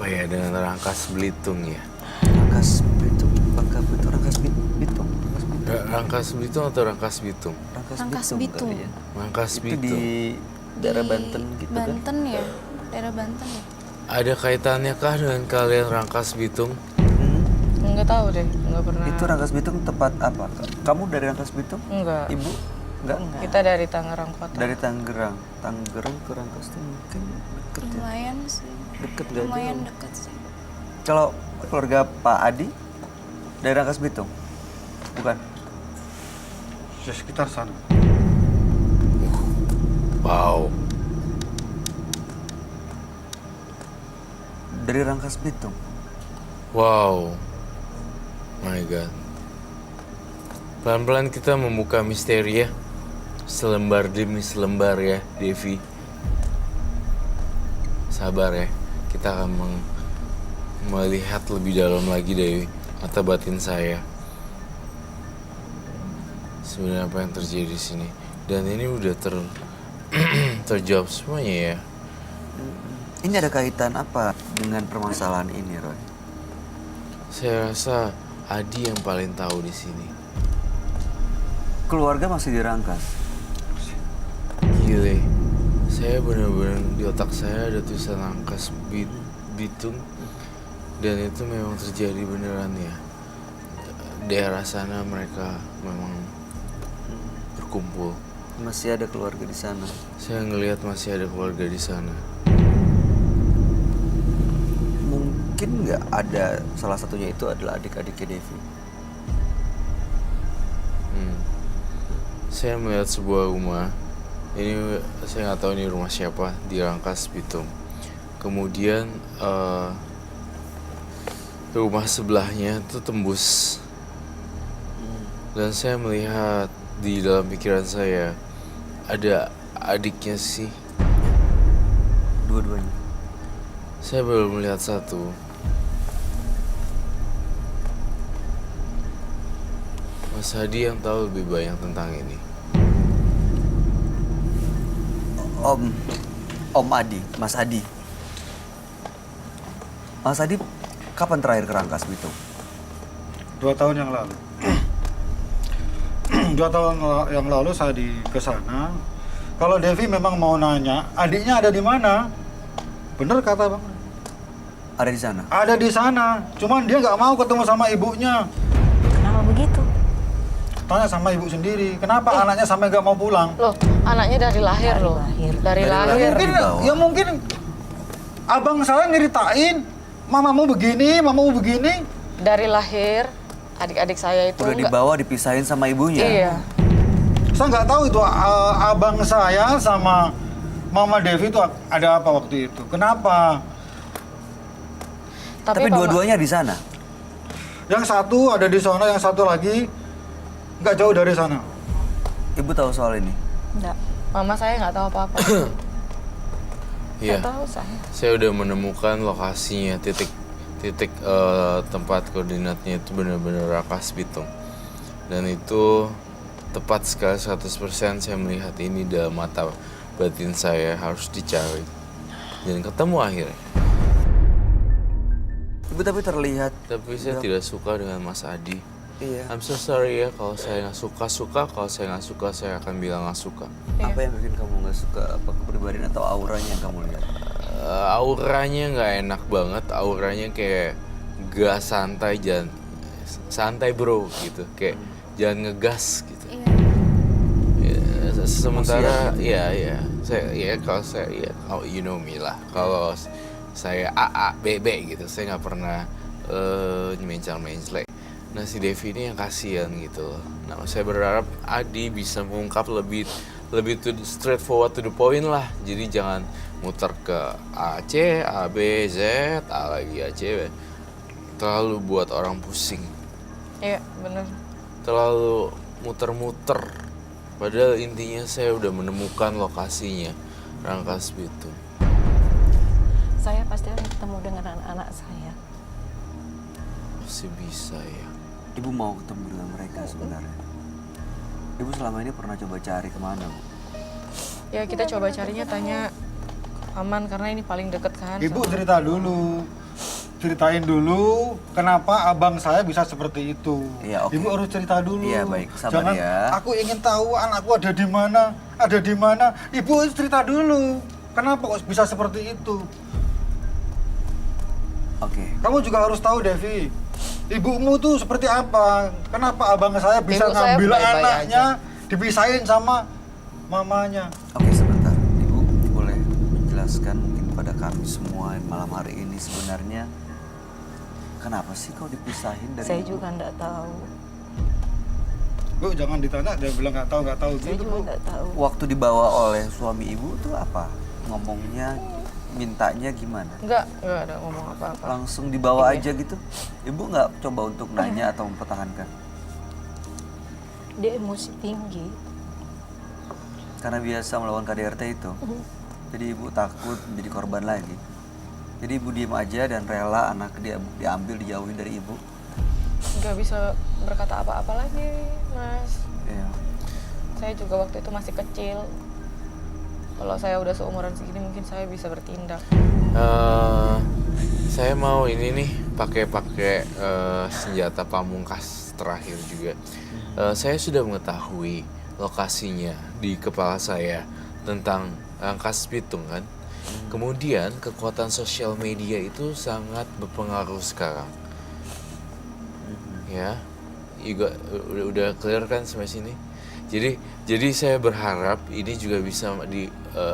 apa ya dengan Rangkas Belitung ya? Rangkas Bitung, Bangka Belitung, Rangkas Bitung. Rangkas Belitung atau Rangkas Bitung? Rangkas Bitung. kali ya. Rangkas Itu Bitung. di daerah Di Banten gitu kan? Banten ya, daerah Banten ya. Ada kaitannya kah dengan kalian Rangkas Bitung? Enggak tahu deh, enggak pernah. Itu Rangkas Bitung tempat apa? Kamu dari Rangkas Bitung? Enggak. Ibu? Enggak? Kita dari Tangerang Kota. Dari Tangerang. Tangerang ke Rangkas tuh mungkin deket ya? Lumayan sih, Deket gak lumayan jauh? deket sih. Kalau keluarga Pak Adi dari Rangkas Bitung? Bukan? Ya, sekitar sana. Wow. Dari Rangkas Bitung? Wow. My God. Pelan-pelan kita membuka misteri ya. Selembar demi selembar ya, Devi. Sabar ya. Kita akan melihat lebih dalam lagi dari mata batin saya. Sebenarnya apa yang terjadi di sini. Dan ini udah terjawab semuanya ya. Ini ada kaitan apa dengan permasalahan ini, Roy? Saya rasa Adi yang paling tahu di sini. Keluarga masih di Rangkas. Gile, saya benar-benar di otak saya ada tulisan Rangkas Bitung. Dan itu memang terjadi beneran ya. Daerah sana mereka memang berkumpul. Masih ada keluarga di sana. Saya ngelihat masih ada keluarga di sana. Mungkin nggak ada, salah satunya itu adalah adik-adiknya Devi. Saya melihat sebuah rumah. Ini saya nggak tahu ini rumah siapa di Rangkas Bitung. Kemudian rumah sebelahnya itu tembus. Dan saya melihat di dalam pikiran saya ada adiknya sih. Dua-duanya. Saya baru melihat satu. Mas Hadi yang tahu lebih banyak tentang ini. Om Adi, Mas Adi. Mas Adi, kapan terakhir ke Rangkas Bitung? 2 tahun yang lalu. 2 tahun yang lalu saya ke sana. Kalau Devi memang mau nanya, adiknya ada di mana? Bener kata Bang. Ada di sana. Ada di sana. Cuman dia nggak mau ketemu sama ibunya. Kenapa begitu? Tanya sama ibu sendiri. Kenapa anaknya sampai nggak mau pulang? Loh, anaknya dari lahir Dari loh. lahir. Dari Dari lahir. lahir. Mungkin ya mungkin abang saya nyeritain, mamamu begini. Dari lahir, adik-adik saya itu Udah enggak. dibawa, dipisahin sama ibunya. Iya. Saya nggak tahu itu abang saya sama Mama Devi itu ada apa waktu itu. Kenapa? Tapi Papa- dua-duanya di sana. Yang satu ada di sana, yang satu lagi nggak jauh dari sana. Ibu tahu soal ini? Enggak. Mama saya nggak tahu apa-apa. Iya. Nggak tahu saya. Saya udah menemukan lokasinya, titik tempat koordinatnya itu benar-benar Rangkas Bitung. Dan itu tepat sekali 100% saya melihat ini dalam mata batin saya harus dicari. Dan ketemu akhirnya. Ibu tapi terlihat. Tapi saya tidak suka dengan Mas Adi. Iya. I'm so sorry ya, kalau saya nggak suka, kalau saya nggak suka, saya akan bilang nggak suka. Apa yang bikin kamu nggak suka? Apa kepribadian atau auranya yang kamu lihat? Auranya nggak enak banget, auranya kayak gak santai, jangan santai bro gitu, kayak jangan ngegas gitu. Iya. Ya, sementara Emosian gitu. ya kalau saya ya you know me lah, kalau saya A B gitu, saya nggak pernah mencelek. Nah si Devi ini yang kasihan gitu loh. Nah saya berharap Adi bisa mengungkap lebih to straightforward to the point lah. Jadi jangan muter ke A B Z A lagi A C B. Terlalu buat orang pusing. Iya, bener. Terlalu muter-muter. Padahal intinya saya udah menemukan lokasinya, Rangkas Bitung. Saya pasti akan ketemu dengan anak-anak saya. Masih bisa ya. Ibu mau ketemu dengan mereka sebenarnya. Ibu selama ini pernah coba cari kemana, Bu? Ya kita coba carinya, tanya aman karena ini paling deket kan. Ibu sama- cerita dulu. ceritain dulu kenapa abang saya bisa seperti itu. Iya, oke. Ibu harus cerita dulu. Iya, baik. Sabar Jangan, ya. aku ingin tahu anakku ada di mana, ada di mana. Ibu harus cerita dulu. Kenapa kok bisa seperti itu? Oke. Kamu juga harus tahu, Devi. Ibumu tuh seperti apa? Kenapa abang saya bisa Ibu saya ngambil baik-baik anaknya, dipisahin sama mamanya? Oke, sebentar. Ibu boleh menjelaskan mungkin pada kami semua yang malam hari ini sebenarnya kenapa sih kau dipisahin dari Saya ibu? juga nggak tahu. Bu, jangan ditanya, dia bilang nggak tahu Saya gitu, juga Bu. nggak tahu. Waktu dibawa oleh suami ibu tuh apa? Ngomongnya, mintanya gimana? Enggak ada ngomong apa-apa. Langsung dibawa Iya. aja gitu? Ibu nggak coba untuk nanya atau mempertahankan? Dia emosi tinggi. Karena biasa melawan KDRT itu. Jadi ibu takut menjadi korban lagi. Jadi ibu diem aja dan rela anak dia diambil, dijauhin dari ibu. Nggak bisa berkata apa-apa lagi, Mas. Iya. Saya juga waktu itu masih kecil. Kalau saya udah seumuran segini mungkin saya bisa bertindak. Saya mau ini nih pakai senjata pamungkas terakhir juga. Saya sudah mengetahui lokasinya di kepala saya tentang Rangkas Bitung kan. Kemudian kekuatan sosial media itu sangat berpengaruh sekarang. Ya, udah clear kan sampai sini. Jadi saya berharap ini juga bisa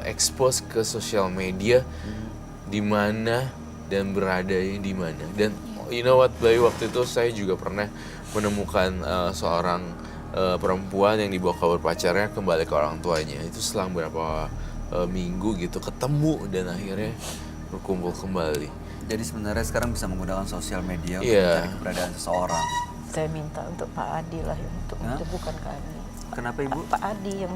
expose ke sosial media di mana dan beradanya di mana. Dan you know what, Bayu, waktu itu saya juga pernah menemukan seorang perempuan yang dibawa kabur pacarnya kembali ke orang tuanya. Itu selang beberapa minggu gitu ketemu dan akhirnya berkumpul kembali. Jadi sebenarnya sekarang bisa menggunakan sosial media untuk Iya. mencari keberadaan seseorang. Saya minta untuk Pak Adi lah yang untuk Hah? itu, bukan kami. Kenapa ibu? Pak Adi yang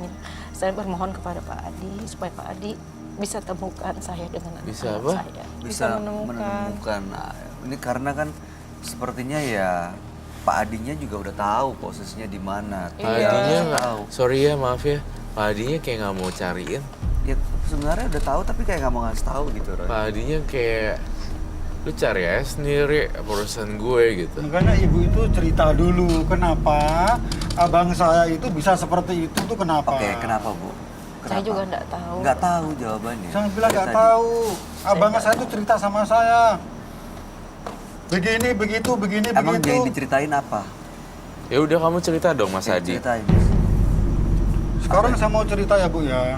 saya bermohon kepada Pak Adi supaya Pak Adi bisa temukan saya dengan anak Bisa apa? saya. Bisa menemukan. Nah, ini karena kan sepertinya ya Pak Adinya juga udah tahu posisinya di mana. Pak Iya. Adinya Udah nggak, tahu. sorry ya, maaf ya, Pak Adinya kayak nggak mau cariin. Ya sebenarnya udah tahu tapi kayak nggak mau ngasih tahu gitu, Roy. Pak Adinya kayak lu cari aja sendiri urusan gue gitu. Makanya ibu itu cerita dulu kenapa abang saya itu bisa seperti itu tuh kenapa? Oke, kenapa Bu? Saya juga nggak tahu. Nggak tahu jawabannya. Jangan bilang Dari nggak tadi. tahu. Abang nggak saya tuh cerita sama saya. Begini, begitu, begini, Emang begitu. yang diceritain apa? Ya udah kamu cerita dong, Mas Adi. Ceritain. Sekarang saya mau cerita ya Bu ya.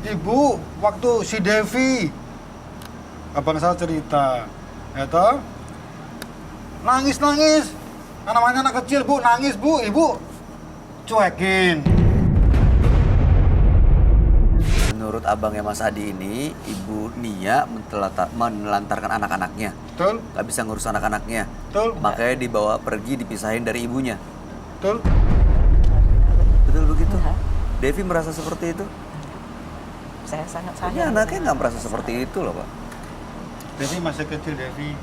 Ibu, waktu si Devi, abang saya cerita, ya toh, nangis. Namanya anak kecil Bu, nangis Bu, ibu cuekin. Menurut abangnya Mas Adi ini, Ibu Nia menelantarkan anak-anaknya. Betul, Nggak bisa ngurus anak-anaknya. betul, Makanya dibawa pergi, dipisahin dari ibunya. betul. Betul begitu? Enggak. Devi merasa seperti itu? Saya sangat sayang. Ini anaknya nggak merasa seperti itu loh, Pak. Devi masih kecil, Devi.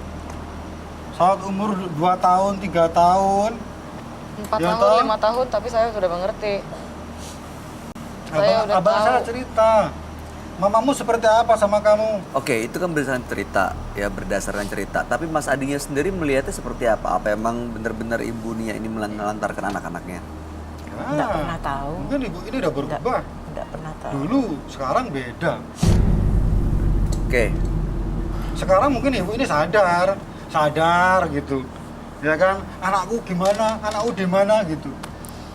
Saat umur 2 tahun, 3 tahun, 4 Ya, tahun, toh? 5 tahun, tapi saya sudah mengerti. Saya udah abang tahu. saya cerita, mamamu seperti apa sama kamu? Oke, itu kan berdasarkan cerita, ya berdasarkan cerita. Tapi Mas Adinya sendiri melihatnya seperti apa? Apa emang benar-benar Ibu Nia ini menelantarkan anak-anaknya? Nggak pernah tahu. Mungkin ibu ini udah berubah. Nggak pernah tahu. Dulu, sekarang beda. Oke, Sekarang mungkin ibu ini sadar gitu. Ya kan, anakku gimana, anakku di mana gitu.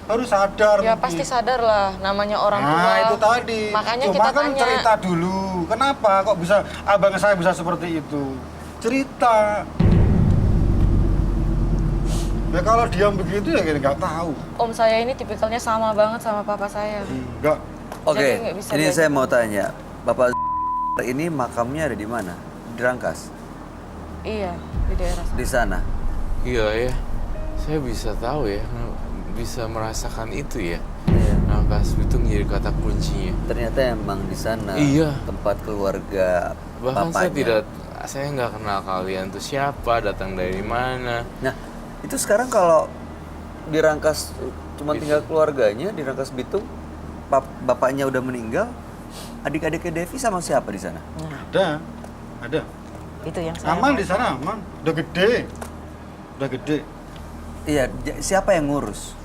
Harus sadar. Ya mungkin. pasti sadar lah, namanya orang tua. Nah, itu tadi. Makanya Cuma kita kan tanya. cerita dulu. Kenapa kok bisa abang saya bisa seperti itu? Cerita. Ya kalau diam begitu ya kita nggak tahu. Om saya ini tipikalnya sama banget sama papa saya. Enggak. oke. Jadi nggak bisa Ini beda. saya mau tanya, Bapak ini makamnya ada di mana? Di Rangkas, Iya, di daerah sana. di sana. Iya ya, saya bisa tahu ya, bisa merasakan itu ya. Iya. Rangkas Bitung jadi kata kuncinya. Ternyata emang di sana Iya. tempat keluarga Bahkan bapaknya. saya nggak kenal kalian tuh siapa, datang dari mana. Nah, itu sekarang kalau di Rangkas cuma tinggal keluarganya di Rangkas Bitung, bapaknya udah meninggal, adik-adiknya Devi sama siapa di sana? Ada. Itu yang saya Aman mau. di sana aman. Udah gede. Udah gede. Iya, siapa yang ngurus?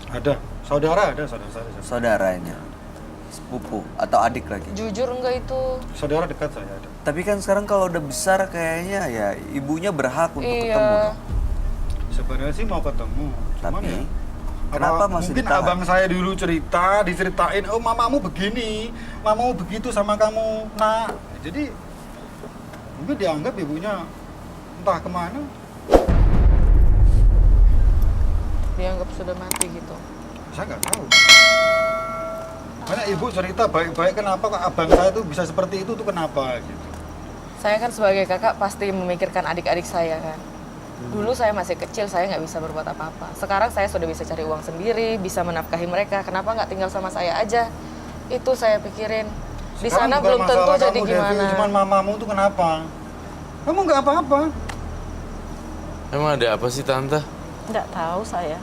Ada saudara, saudara. Saudaranya, sepupu atau adik lagi? Jujur enggak itu? Saudara dekat saya ada. Tapi kan sekarang kalau udah besar kayaknya ya ibunya berhak untuk Iya. ketemu dong. Sebenarnya sih mau ketemu. Cuman Tapi ya, kenapa apa, masih mungkin ditahan? abang saya dulu diceritain, oh mamamu begini, mamamu begitu sama kamu, nak. Jadi mungkin dianggap ibunya entah kemana. Dianggap sudah mati gitu. Saya nggak tahu. Karena ibu cerita baik-baik kenapa kok abang saya tuh bisa seperti itu tuh kenapa gitu. Saya kan sebagai kakak pasti memikirkan adik-adik saya kan. Dulu saya masih kecil, saya nggak bisa berbuat apa-apa. Sekarang saya sudah bisa cari uang sendiri, bisa menafkahi mereka. Kenapa nggak tinggal sama saya aja? Itu saya pikirin. Di Sekarang sana bukan belum tentu masalah jadi kamu, Devi, gimana. cuman mamamu tuh kenapa? Kamu nggak apa-apa. Emang ada apa sih tante? Nggak tahu saya.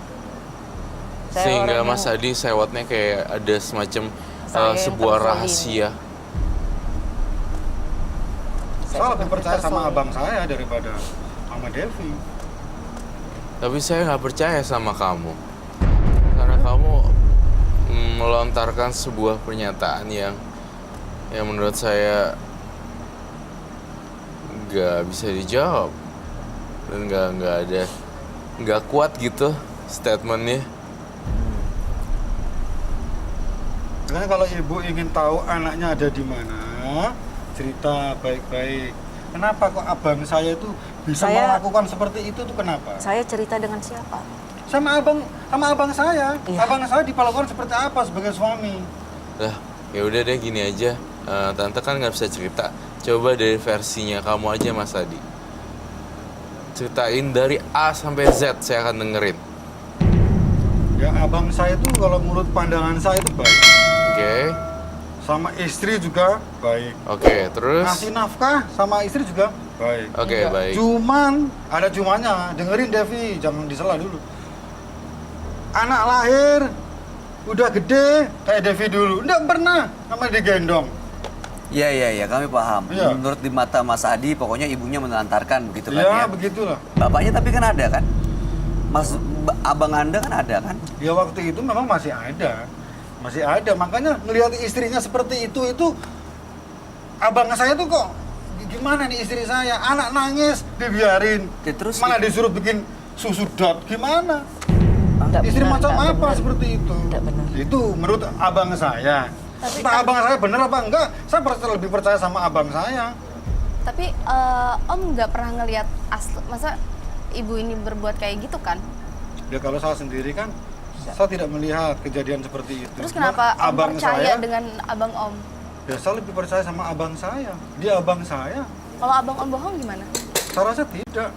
Saya Sehingga orang Mas yang- Adi sewotnya kayak ada semacam Saya yang sebuah terzalim. rahasia. Saya lebih seperti percaya sama tersulut. abang saya daripada Mama Devi. Tapi saya nggak percaya sama kamu. Karena kamu melontarkan sebuah pernyataan yang menurut saya nggak bisa dijawab. Dan nggak kuat gitu statementnya. Karena kalau ibu ingin tahu anaknya ada di mana, cerita baik-baik. Kenapa kok abang saya itu bisa Saya- melakukan seperti itu tuh kenapa? Saya cerita dengan siapa? Sama abang saya. Iya. Abang saya diperlakukan seperti apa sebagai suami? Lah, ya udah deh gini aja. Tante kan nggak bisa cerita. Coba dari versinya kamu aja Mas Adi. Ceritain dari A sampai Z, saya akan dengerin. Ya abang saya tuh kalau menurut pandangan saya itu baik. Oke, Sama istri juga baik. oke, terus? Ngasih nafkah sama istri juga baik. Oke, Enggak. baik. Cuman ada cumannya, dengerin Devi, jangan disela dulu. Anak lahir udah gede kayak Devi dulu, enggak pernah namanya digendong. Iya, kami paham. Iya. Menurut di mata Mas Adi, pokoknya ibunya menelantarkan begitu kan Ya ya. begitulah. Bapaknya tapi kan ada kan? Abang Anda kan ada kan? Ya waktu itu memang masih ada, makanya ngelihat istrinya seperti itu abang saya tuh kok gimana nih istri saya, anak nangis dibiarin, Ya, terus malah disuruh bikin susu dot, gimana? Nggak Istri benar, macam nggak apa benar. seperti itu? Nggak benar. Itu menurut abang saya. Tapi Entah kan- abang saya benar apa enggak, saya lebih percaya sama abang saya. Tapi Om nggak pernah ngelihat masa ibu ini berbuat kayak gitu kan? Ya kalau saya sendiri kan, saya tidak melihat kejadian seperti itu. Terus Cuman kenapa Om abang percaya saya, dengan abang Om? ya saya lebih percaya sama abang saya. Dia abang saya. Kalau abang Om bohong gimana? Saya rasa tidak.